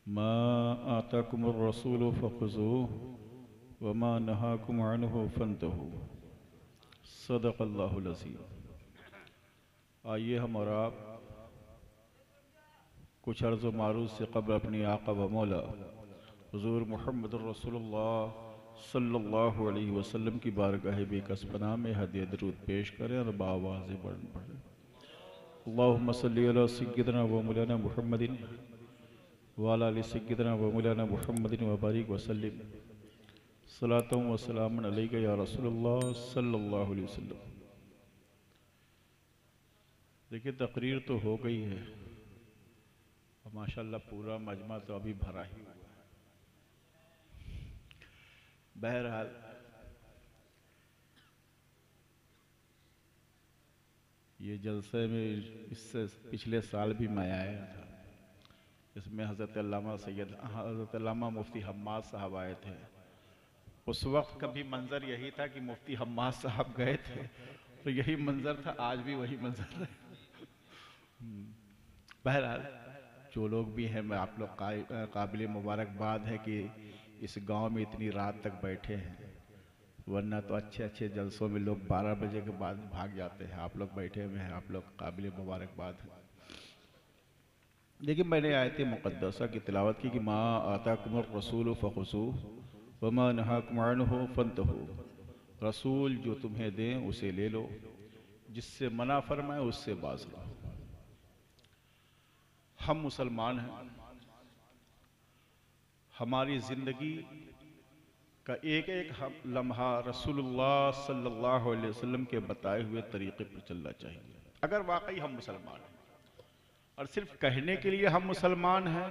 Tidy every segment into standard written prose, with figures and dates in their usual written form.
मा आताकुमुर रसूलु फ़ख़ुज़ूहु व मा नहाकुम अन्हु फ़न्तहू। सदक़ल्लाहुल अज़ीम। आइए हम और आप कुछ अर्ज़ व मारूज़ से क़ब्ल अपनी आका व मौला हुज़ूर मुहम्मदुर रसूलुल्लाह सल्लल्लाहु अलैहि वसल्लम की बारगाह बेकसपना में हदिया दरूद पेश करें और बावाज़ पढ़ें। अल्लाहुम्मा सल्लि अला सय्यिदिना व मौलाना मुहम्मदिन व अला आलि सय्यिदिना व मौलाना मुहम्मदिन व बारिक व सल्लिम सलातु व सलामुन अलैका या रसूलुल्लाह सल्लल्लाहु अलैहि वसल्लम। देखिए, तकरीर तो हो गई है और माशाअल्लाह पूरा मजमा तो अभी भरा ही हुआ है। बहरहाल ये जलसे में इससे पिछले साल भी मैं आया था। इसमें हज़रत अल्लामा मुफ्ती हम्माद साहब आए थे। उस वक्त का भी मंज़र यही था कि मुफ्ती हम्माद साहब गए थे तो यही मंज़र था, आज भी वही मंज़र है। बहरहाल जो लोग भी हैं, मैं आप लोग काबिल मुबारकबाद है कि इस गांव में इतनी रात तक बैठे हैं, वरना तो अच्छे अच्छे जलसों में लोग 12 बजे के बाद भाग जाते हैं। आप लोग बैठे हुए हैं, आप लोग काबिल मुबारकबाद है। देखिए, मैंने आयत मुक़द्दसा की तिलावत की कि मा आताकुमुर रसूलु फ़ख़ुज़ूहु व मा नहाकुम अन्हु फ़न्तहू। रसूल जो तुम्हें दें उसे ले लो, जिससे मना फरमाए उससे बाज रहो। हम मुसलमान हैं, हमारी ज़िंदगी का एक एक लम्हा रसूलुल्लाह सल्लल्लाहु अलैहि वसल्लम के बताए हुए तरीक़े पर चलना चाहिए। अगर वाकई हम मुसलमान हैं और सिर्फ कहने के लिए हम मुसलमान हैं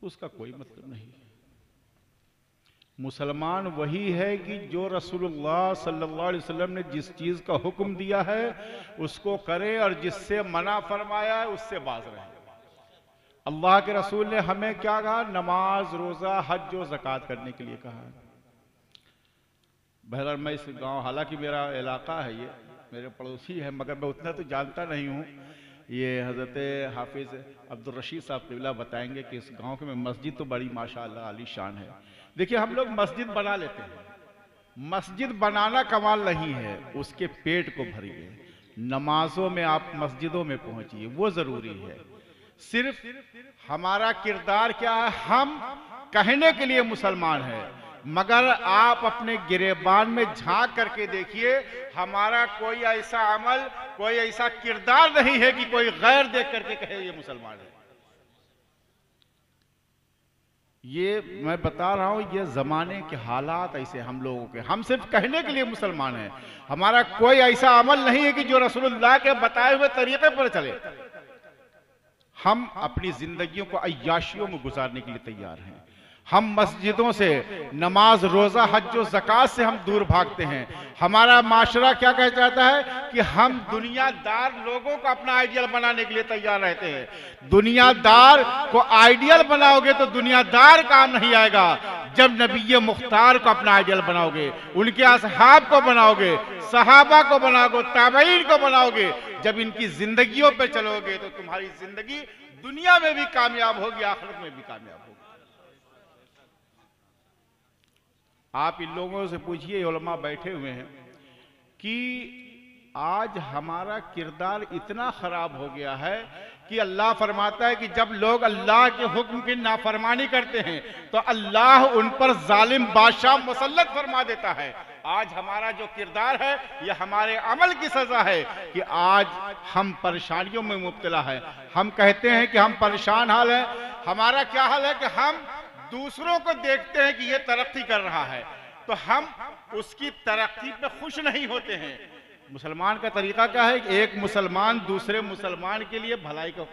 तो उसका कोई मतलब नहीं है। मुसलमान वही है कि जो रसूलुल्लाह सल्लल्लाहु अलैहि वसल्लम ने जिस चीज़ का हुक्म दिया है उसको करे और जिससे मना फरमाया है उससे बाज रहे। अल्लाह के रसूल ने हमें क्या कहा? नमाज, रोज़ा, हज और ज़कात करने के लिए कहा है। बहरहाल मैं इस गांव, हालांकि मेरा इलाका है, ये मेरे पड़ोसी है, मगर मैं उतना तो जानता नहीं हूँ। ये हज़रत हाफिज़ अब्दुल रशीद साहब क़िबला बताएंगे कि इस गांव में मस्जिद तो बड़ी माशाअल्लाह आलीशान है। देखिए, हम लोग मस्जिद बना लेते हैं, मस्जिद बनाना कमाल नहीं है, उसके पेट को भरिए। नमाजों में आप मस्जिदों में पहुंचिए, वो ज़रूरी है। सिर्फ हमारा किरदार क्या है? हम कहने के लिए मुसलमान हैं, मगर आप अपने गिरेबान में झांक करके देखिए, हमारा कोई ऐसा अमल, कोई ऐसा किरदार नहीं है कि कोई गैर देख करके कहे ये मुसलमान है। ये मैं बता रहा हूं, ये जमाने के हालात ऐसे हम लोगों के। हम सिर्फ कहने के लिए मुसलमान हैं, हमारा कोई ऐसा अमल नहीं है कि जो रसूलुल्लाह के बताए हुए तरीके पर चले। हम अपनी जिंदगियों को अय्याशियों में गुजारने के लिए तैयार हैं। हम मस्जिदों से, नमाज, रोज़ा, हज और ज़कात से हम दूर भागते हैं। हमारा माशरा क्या कह चाहता है कि हम दुनियादार लोगों को अपना आइडियल बनाने के लिए तैयार रहते हैं। दुनियादार को आइडियल बनाओगे तो दुनियादार काम नहीं आएगा। जब नबी मुख्तार को अपना आइडियल बनाओगे, उनके असहाब को बनाओगे, सहाबा को बनाओगे, ताबईन को बनाओगे, जब इनकी जिंदगियों पे चलोगे तो तुम्हारी जिंदगी दुनिया में भी कामयाब होगी, आखिरत में भी कामयाब होगी। आप इन लोगों से पूछिए, उलमा बैठे हुए हैं, कि आज हमारा किरदार इतना खराब हो गया है कि अल्लाह फरमाता है कि जब लोग अल्लाह के हुक्म की नाफरमानी करते हैं तो अल्लाह उन पर जालिम बादशाह मुसल्लत फरमा देता है। आज हमारा जो किरदार है, यह हमारे अमल की सजा है कि आज हम परेशानियों में मुब्तला है। हम कहते हैं कि हम परेशान हाल है। हमारा क्या हाल है कि हम दूसरों को देखते हैं कि ये तरक्की कर रहा है तो हम उसकी तरक्की पे खुश नहीं होते हैं। मुसलमान का तरीका क्या है कि एक मुसलमान दूसरे मुसलमान के लिए भलाई का,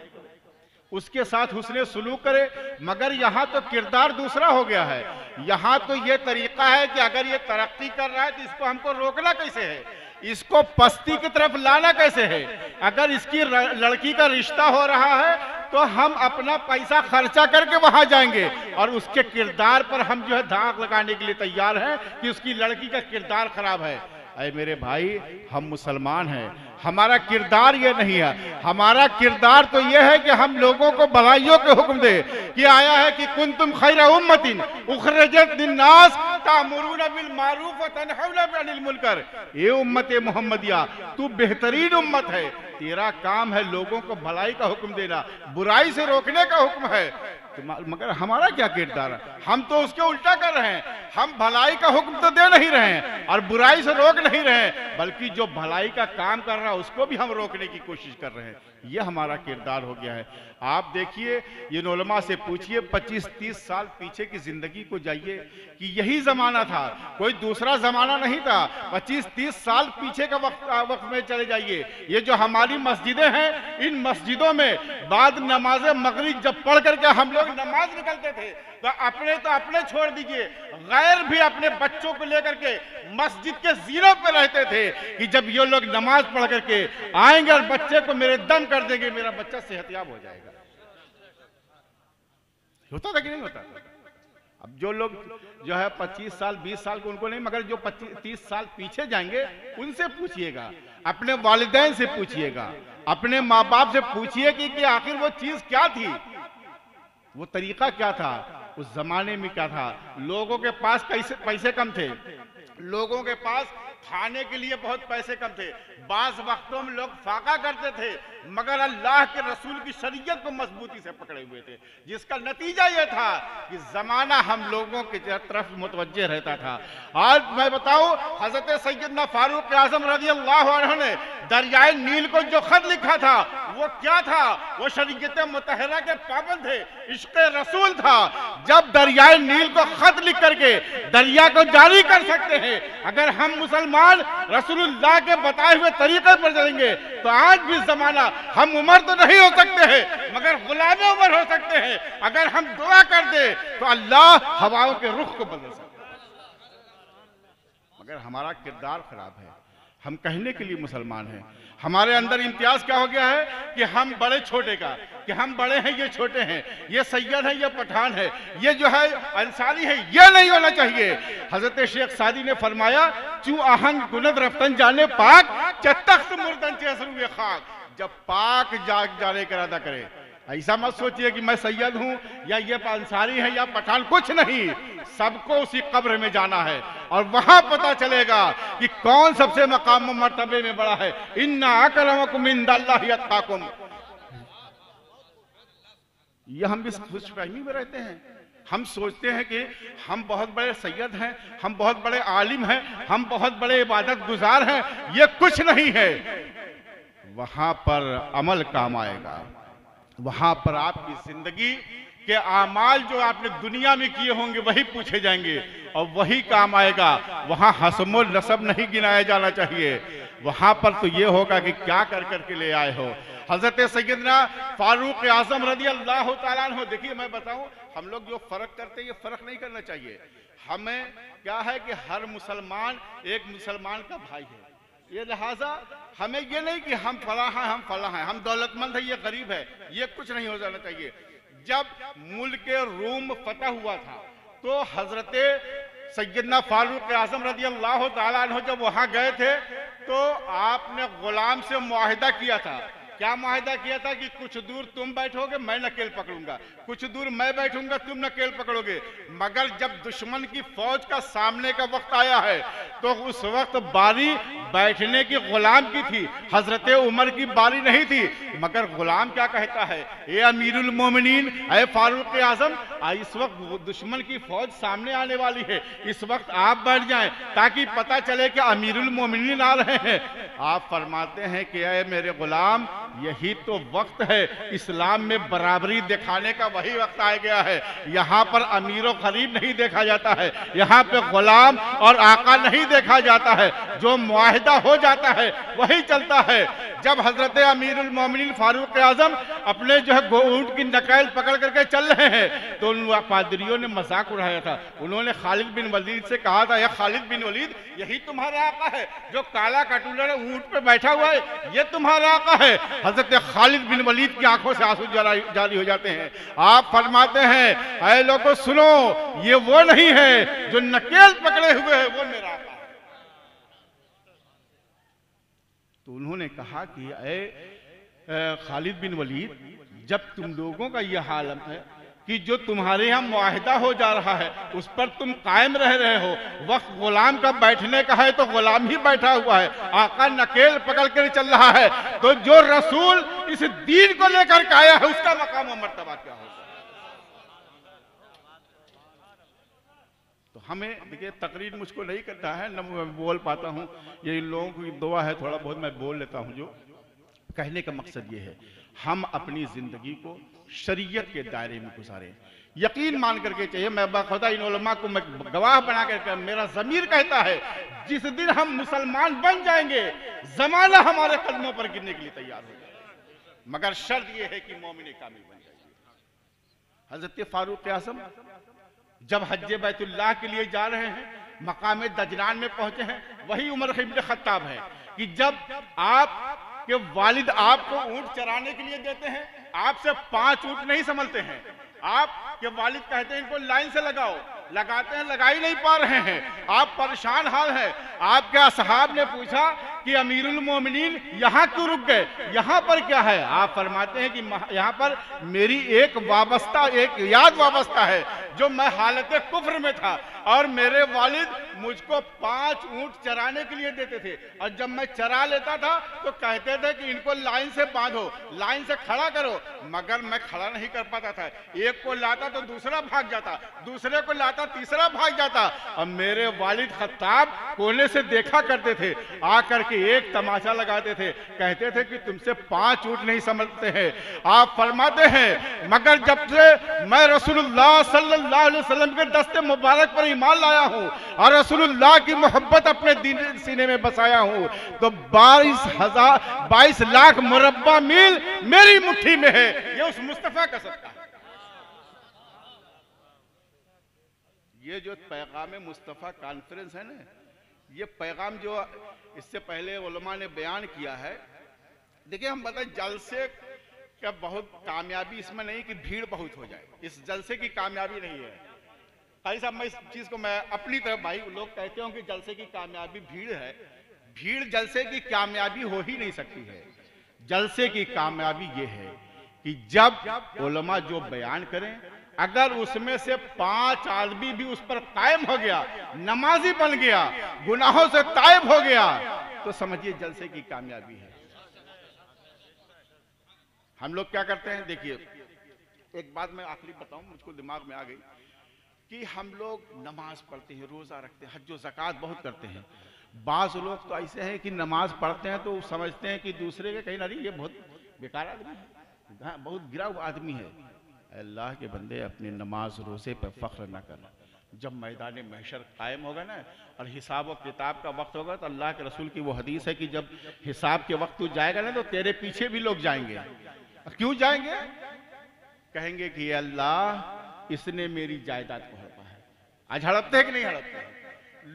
उसके साथ हुस्ने सुलूक करे, मगर यहाँ तो किरदार दूसरा हो गया है। यहाँ तो ये तरीका है कि अगर ये तरक्की कर रहा है तो इसको हमको रोकना कैसे है, इसको पस्ती की तरफ लाना कैसे है। अगर इसकी लड़की का रिश्ता हो रहा है तो हम अपना पैसा खर्चा करके वहां जाएंगे और उसके किरदार पर हम जो है धाक लगाने के लिए तैयार हैं कि उसकी लड़की का किरदार खराब है। अरे मेरे भाई, हम मुसलमान हैं, हमारा किरदार ये नहीं है। हमारा किरदार तो ये है कि हम लोगों को भलाइयों के हुक्म दे, कि आया है कि कुंतुम खैरा उम्मतिन उखरिजत लिन्नास तामुरून बिल मारूफ व तनहौना अनिल मुनकर। ये उम्मत मोहम्मदिया, तू बेहतरीन उम्मत है। तेरा काम है लोगों को भलाई का हुक्म देना, बुराई से रोकने का हुक्म है। मगर हमारा क्या किरदार है? हम तो उसके उल्टा कर रहे हैं। हम भलाई का हुक्म तो दे नहीं रहे हैं और बुराई से रोक नहीं रहे हैं, बल्कि जो भलाई का काम कर रहा है उसको भी हम रोकने की कोशिश कर रहे हैं। यह हमारा किरदार हो गया है। आप देखिए, ये उलमा से पूछिए, 25-30 साल पीछे की जिंदगी को जाइए कि यही जमाना था, कोई दूसरा जमाना नहीं था। 25-30 साल पीछे का वक्त में चले जाइए। ये जो हमारी मस्जिदें हैं, इन मस्जिदों में बाद नमाज मगरिब जब पढ़ करके हम लोग नमाज निकलते थे, तो अपने छोड़ दीजिए, गैर भी अपने बच्चों को लेकर के मस्जिद के जीनों पे रहते थे कि जब ये लोग नमाज पढ़ करके आएंगे और बच्चे को मेरे दम कर देंगे, मेरा बच्चा सेहतयाब हो जाएगा। होता था कि नहीं होता? अब जो लोग जो है 25 साल 20 साल को उनको नहीं, मगर जो 25-30 साल पीछे जाएंगे उनसे पूछिएगा, अपने वालिदैन से पूछिएगा, अपने माँ बाप से पूछिए कि आखिर वो चीज क्या थी, वो तरीका क्या था, उस जमाने में क्या था। लोगों के पास पैसे कम थे, लोगों के पास खाने के लिए बहुत पैसे कम थे, बास वक्तों में लोग फाका करते थे, मगर अल्लाह के रसूल की शरीयत को मजबूती से पकड़े हुए थे, जिसका नतीजा यह था कि जमाना हम लोगों की तरफ मुतवज्जे रहता था। आज मैं बताऊं, हजरत सैयदना फारूक आजम रज़ी अल्लाह अन्हु ने दरियाए नील को जो खत लिखा था, वो क्या था? वो शरीयत मुतहरा के पाबंद थे, इश्क रसूल था। जब दरियाए नील को खत लिख करके दरिया को जारी कर सकते हैं, अगर हम मुसलमान रसूलुल्लाह के बताए हुए तरीके पर चलेंगे तो आज भी जमाना, हम उमर तो नहीं हो सकते हैं मगर गुलाम उमर हो सकते हैं। अगर हम दुआ कर दे तो अल्लाह हवाओं के रुख को बदल सकता है। मगर हमारा किरदार खराब है। हम कहने के लिए मुसलमान हैं, हमारे अंदर इम्तियाज क्या हो गया है कि हम बड़े छोटे का, कि हम बड़े हैं ये छोटे हैं, ये सैयद है ये पठान है, ये जो है अंसारी है, ये नहीं होना चाहिए। हजरत शेख सादी ने फरमाया, चू आहंग गुनद रफ्तन जाने पाक च तख्त मुर्दन चेसरू खाक। जब पाक जाने का इरादा करे, ऐसा मत सोचिए कि मैं सैयद हूं या ये अंसारी है या पठान, कुछ नहीं, सबको उसी कब्र में जाना है और वहां पता चलेगा कि कौन सबसे मकाम मर्तबे में बड़ा है। इन्ना अकरमकुम इंदल्लाहि अत्काकुम। ये हम इस खुशफहमी में रहते हैं। हम सोचते हैं कि हम बहुत बड़े सैयद हैं, हम बहुत बड़े आलिम हैं, हम बहुत बड़े इबादत गुजार हैं। ये कुछ नहीं है। वहां पर अमल काम आएगा, वहां पर आपकी जिंदगी के आमाल जो आपने दुनिया में किए होंगे वही पूछे जाएंगे और वही काम आएगा। वहां हसमुल नसब नहीं गिनाया जाना चाहिए। वहां पर तो ये होगा कि क्या कर करके ले आए हो। हजरत सैयदना फारूक आजम रज़ी अल्लाह तआला अन्हु, देखिए मैं बताऊं, हम लोग जो फर्क करते हैं ये फर्क नहीं करना चाहिए। हमें क्या है कि हर मुसलमान एक मुसलमान का भाई है, ये लिहाजा हमें ये नहीं कि हम फला हैं हम फला हैं, हम दौलतमंद है ये गरीब है, ये कुछ नहीं हो जाना चाहिए। जब मुल्क रूम फतह हुआ था तो हजरत सैयदना फारूक आजम रज़ी अल्लाह तआला अन्हु जब वहां गए थे तो आपने गुलाम से मुआहिदा किया था। क्या मुआहिदा किया था कि कुछ दूर तुम बैठोगे मैं नकेल पकड़ूंगा, कुछ दूर मैं बैठूंगा तुम नकेल पकड़ोगे। मगर जब दुश्मन की फौज का सामने का वक्त आया है तो उस वक्त बारी बैठने की गुलाम की थी, हजरत उमर की बारी नहीं थी। मगर गुलाम क्या कहता है, ए अमीरुल मोमिनीन, ए फारूक आजम, इस वक्त दुश्मन की फौज सामने आने वाली है, इस वक्त आप बैठ जाएं ताकि पता चले कि अमीरुल मोमिनीन आ रहे हैं। आप फरमाते हैं कि ए मेरे गुलाम, यही तो वक्त है, इस्लाम में बराबरी दिखाने का वही वक्त आ गया है। यहाँ पर अमीर और गरीब नहीं देखा जाता है, यहाँ पे गुलाम और आका नहीं देखा जाता है। जो मुआहिदा हो जाता है वही चलता है। जब हजरत अमीरुल मोमिनीन फारूक आजम अपने जो है ऊंट की नकेल पकड़ करके चल रहे हैं तो उन पादरियों ने मजाक उड़ाया था। उन्होंने खालिद बिन वलीद से कहा था, या खालिद बिन वलीद, यही तुम्हारा आका है जो काला कटुलर ऊंट पे बैठा हुआ है, ये तुम्हारा आका है। हजरत खालिद बिन वलीद की आंखों से आंसू जारी हो जाते हैं। आप फरमाते हैं, ऐ लोगों सुनो, ये वो नहीं है जो नकेल पकड़े हुए है, वो मेरा आका है। तो उन्होंने कहा कि खालिद बिन वलीद, जब तुम लोगों का यह हाल है कि जो तुम्हारे यहाँ मुआहिदा हो जा रहा है उस पर तुम कायम रह रहे हो, वक्त गुलाम का बैठने का है तो गुलाम ही बैठा हुआ है, आका नकेल पकड़ कर चल रहा है, तो जो रसूल इस दीन को लेकर के आया है उसका मकाम और मर्तबा क्या होगा। तो हमें देखिए, तकरीर मुझको नहीं करता है, न मैं बोल पाता हूँ, ये इन लोगों की दुआ है, थोड़ा बहुत मैं बोल लेता हूँ। जो कहने का मकसद ये है, हम अपनी जिंदगी को शरीयत के दायरे में गुजारें, यकीन मान करके चाहिए। मैं बाखुदा इन उलमा को मैं गवाह बना करके, मेरा ज़मीर कहता है जिस दिन हम मुसलमान बन जाएंगे जमाना हमारे कदमों पर गिरने के लिए तैयार हो जाएगा, मगर शर्त यह है कि मोमिन कामिल बन जाएगी। हजरत फारूक आज़म जब हज्जे बैतुल्लाह के लिए जा रहे हैं, मकाम दजरान में पहुंचे हैं, वही उमर इब्न खत्ताब है कि जब आप के वालिद आपको ऊंट चराने के लिए देते हैं, आपसे 5 ऊंट नहीं संभलते हैं, आप के वालिद कहते हैं इनको लाइन से लगाओ, लगाते हैं, लगा ही नहीं पा रहे हैं, आप परेशान हाल है। आपके असहाब ने पूछा कि अमीरुल मोमिनीन यहाँ क्यों रुक गए, यहाँ पर क्या है? आप फरमाते हैं कि यहाँ पर मेरी एक वाबस्ता, एक याद वाबस्ता है, जो मैं हालत कुफ्र में था और मेरे वालिद मुझको 5 ऊंट चराने के लिए देते थे, और जब मैं चरा लेता था तो कहते थे कि इनको लाइन से बांधो, लाइन से खड़ा करो, मगर मैं खड़ा नहीं कर पाता था। एक को लाता तो दूसरा भाग जाता, दूसरे को लाता तीसरा भाग जाता, और मेरे वालिद खत्ताब कोने से देखा करते थे, आकर के एक तमाशा लगाते थे, कहते थे कि तुमसे 5 ऊंट नहीं समझते हैं। आप फरमाते हैं मगर जब से मैं रसूलुल्लाह सल्लल्लाहु अलैहि वसल्लम के दस्ते मुबारक पर ईमान लाया हूं और रसूलुल्लाह की मोहब्बत अपने दिल सीने में बसाया हूं, तो 22 लाख मुरब्बा मील मेरी मुट्ठी में है। ये उस मुस्तफा का सदका है। ये जो पैगाम मुस्तफा कॉन्फ्रेंस है ना, ये पैगाम जो इससे पहले उलमा ने बयान किया है, देखिए हम बताएं जलसे का बहुत कामयाबी इसमें नहीं कि भीड़ बहुत हो जाए, इस जलसे की कामयाबी नहीं है। भाई साहब, मैं इस चीज को मैं अपनी तरफ, भाई लोग कहते हो कि जलसे की कामयाबी भीड़ है, भीड़ जलसे की कामयाबी हो ही नहीं सकती है। जलसे की कामयाबी ये है कि जब उलमा जो बयान करें, अगर उसमें से 5 आदमी भी उस पर कायम हो गया, नमाजी बन गया, गुनाहों से तायब हो गया, तो समझिए जलसे की कामयाबी है। हम लोग क्या करते हैं, देखिए एक बात मैं आखिरी बताऊं, मुझको दिमाग में आ गई कि हम लोग नमाज पढ़ते हैं, रोजा रखते हैं, हज ज़कात बहुत करते हैं। बाज़ लोग तो ऐसे हैं कि नमाज पढ़ते हैं तो समझते हैं कि दूसरे के कहीं ना ये बहुत बेकार आदमी है, बहुत गिरा हुआ आदमी है। अल्लाह के बंदे, अपने नमाज रोजे पर फख्र न करना। जब मैदान महशर कायम होगा ना और हिसाब और किताब का वक्त होगा, तो अल्लाह के रसूल की वो हदीस है कि जब हिसाब के वक्त तू जाएगा ना, तो तेरे पीछे भी लोग जाएंगे। क्यों जाएंगे? कहेंगे कि अल्लाह इसने मेरी जायदाद को हड़पा है। आज हड़पते हैं कि नहीं हड़पते हैं?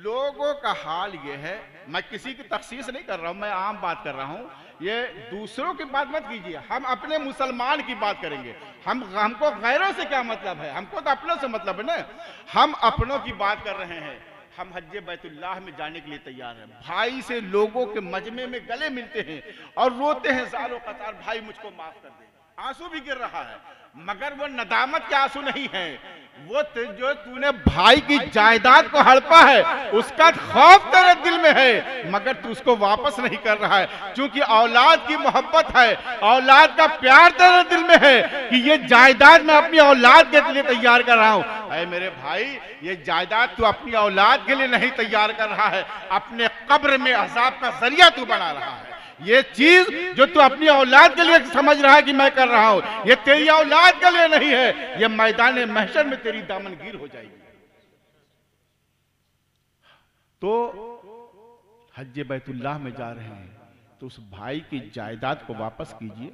लोगों का हाल ये है, मैं किसी की तखसीस नहीं कर रहा हूं, मैं आम बात कर रहा हूं, ये दूसरों की बात मत कीजिए, हम अपने मुसलमान की बात करेंगे। हमको गैरों से क्या मतलब है, हमको तो अपनों से मतलब है ना। हम अपनों की बात कर रहे हैं। हम हज्जे बैतुल्लाह में जाने के लिए तैयार हैं। भाई से लोगों के मजमे में गले मिलते हैं और रोते हैं सालों कतार, भाई मुझको माफ कर दे। आंसू भी गिर रहा है, मगर वो नदामत के आंसू नहीं है, वो जो तूने भाई की जायदाद को हड़पा है उसका खौफ तेरे दिल में है, मगर तू उसको वापस नहीं कर रहा है, क्योंकि औलाद की मोहब्बत है, औलाद का प्यार तेरे दिल में है कि ये जायदाद मैं अपनी औलाद के लिए तैयार कर रहा हूं। अरे मेरे भाई, ये जायदाद तू अपनी औलाद के लिए नहीं तैयार कर रहा है, अपने कब्र में अजाब का जरिया तू बना रहा है। ये चीज जो तू अपनी औलाद के लिए समझ रहा है कि मैं कर रहा हूं, ये तेरी औलाद के लिए नहीं है, ये मैदान महशर में तेरी दामनगीर हो जाएगी। तो हज्जे बैतुल्लाह में जा रहे हैं तो उस भाई की जायदाद को वापस कीजिए,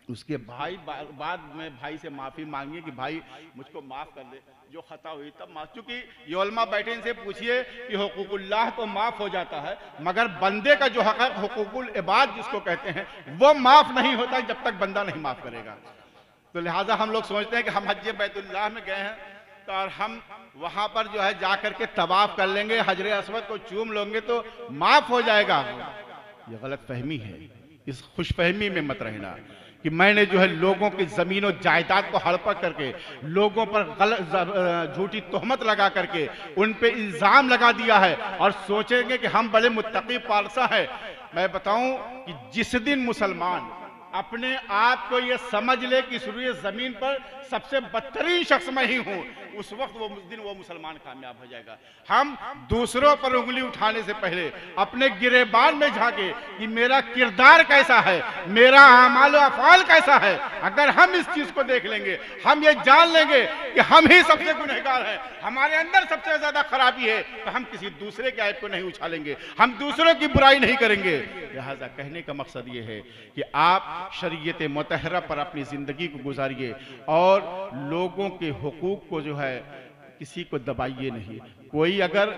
उसके भाई बाद में भाई से माफी मांगिए कि भाई मुझको माफ कर दे, जो खता हुई तब माफ। चूंकि ये उलमा बैठे, इनसे पूछिए कि हुकूकुल्लाह तो माफ हो जाता है, मगर बंदे का जो हक है, हुकूकुल इबाद जिसको कहते हैं, वो माफ नहीं होता जब तक बंदा नहीं माफ करेगा। तो लिहाजा हम लोग सोचते हैं कि हम हज्जे बैतुल्लाह में गए हैं तो और हम वहां पर जो है जाकर के तवाफ कर लेंगे, हजरे अस्वद को चूम लेंगे तो माफ हो जाएगा। ये गलत फहमी है। इस खुशफहमी में मत रहना कि मैंने जो है लोगों की ज़मीन और जायदाद को हड़पा करके, लोगों पर गलत झूठी तोहमत लगा करके उन पे इल्ज़ाम लगा दिया है और सोचेंगे कि हम बड़े मुत्तकी पारसा हैं। मैं बताऊं कि जिस दिन मुसलमान अपने आप को ये समझ ले कि इस रुए ज़मीन पर सबसे बदतरीन शख्स मैं ही हूं, उस वक्त वो दिन वो मुसलमान कामयाब हो जाएगा। हम दूसरों पर उंगली उठाने से पहले अपने गिरेबान में झांके कि मेरा किरदार कैसा है, मेरा आमाल अफ़ाल कैसा है। अगर हम इस चीज को देख लेंगे, हम ये जान लेंगे कि हम ही सबसे गुनहगार हैं, हमारे अंदर सबसे ज्यादा खराबी है, तो हम किसी दूसरे के ऐब को नहीं उछालेंगे, हम दूसरों की बुराई नहीं करेंगे। लिहाजा कहने का मकसद ये है कि आप शरीयत मुतहरा पर अपनी जिंदगी को गुजारिए और लोगों के हुकूक को जो है किसी को दबाइए नहीं। कोई अगर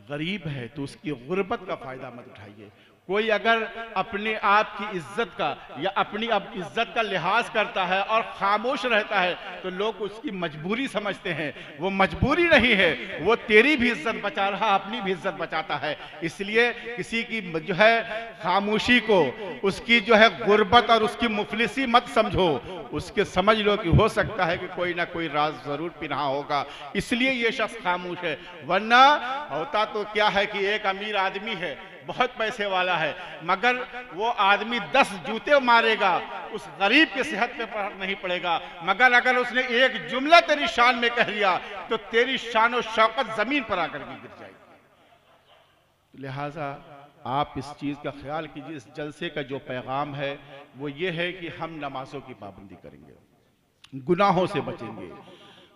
गरीब है तो उसकी गुर्बत का फायदा मत उठाइए। कोई अगर अपने आप की इज्जत का या अपनी अब इज्जत का लिहाज करता है और खामोश रहता है तो लोग उसकी मजबूरी समझते हैं। वो मजबूरी नहीं है, वो तेरी भी इज्जत बचा रहा, अपनी भी इज्जत बचाता है। इसलिए किसी की जो है खामोशी को उसकी जो है गुर्बत और उसकी मुफलिसी मत समझो, उसके समझ लो कि हो सकता है कि कोई ना कोई राज जरूर पिन्हा होगा, इसलिए ये शख्स खामोश है। वरना होता तो क्या है कि एक अमीर आदमी है, बहुत पैसे वाला है, मगर वो आदमी 10 जूते मारेगा, उस गरीब की सेहत पे फर्क नहीं पड़ेगा। मगर अगर उसने एक जुमला तेरी शान में कह दिया तो तेरी शान और शौकत जमीन पर आकर के गिर जाएगी। लिहाजा आप इस चीज का ख्याल कीजिए। इस जलसे का जो पैगाम है वो ये है कि हम नमाजों की पाबंदी करेंगे, गुनाहों से बचेंगे,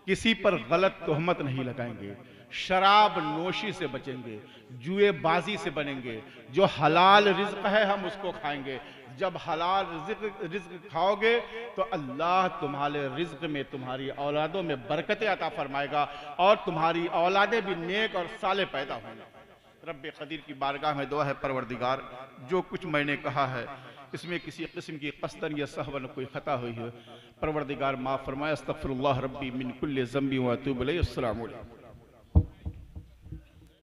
किसी पर गलत तोहमत नहीं लगाएंगे, शराब नोशी से बचेंगे, जुएबाजी से बनेंगे, जो हलाल रिज्क है हम उसको खाएंगे। जब हलाल रिज्क खाओगे तो अल्लाह तुम्हारे रिज्क में, तुम्हारी औलादों में बरकतें अता फरमाएगा और तुम्हारी औलादें भी नेक और साले पैदा होंगे। रब्बे क़दीर की बारगाह में दुआ है, परवरदिगार जो कुछ मैंने कहा है इसमें किसी किस्म की क़स्दन या सहवन कोई ख़ता हुई है, परवरदिगार माफ़ फरमाए। अस्तग़फिरुल्लाह रब्बी मिन कुल्लि ज़ंबि व अतूबु इलैहि। अस्सलामु अलैकुम।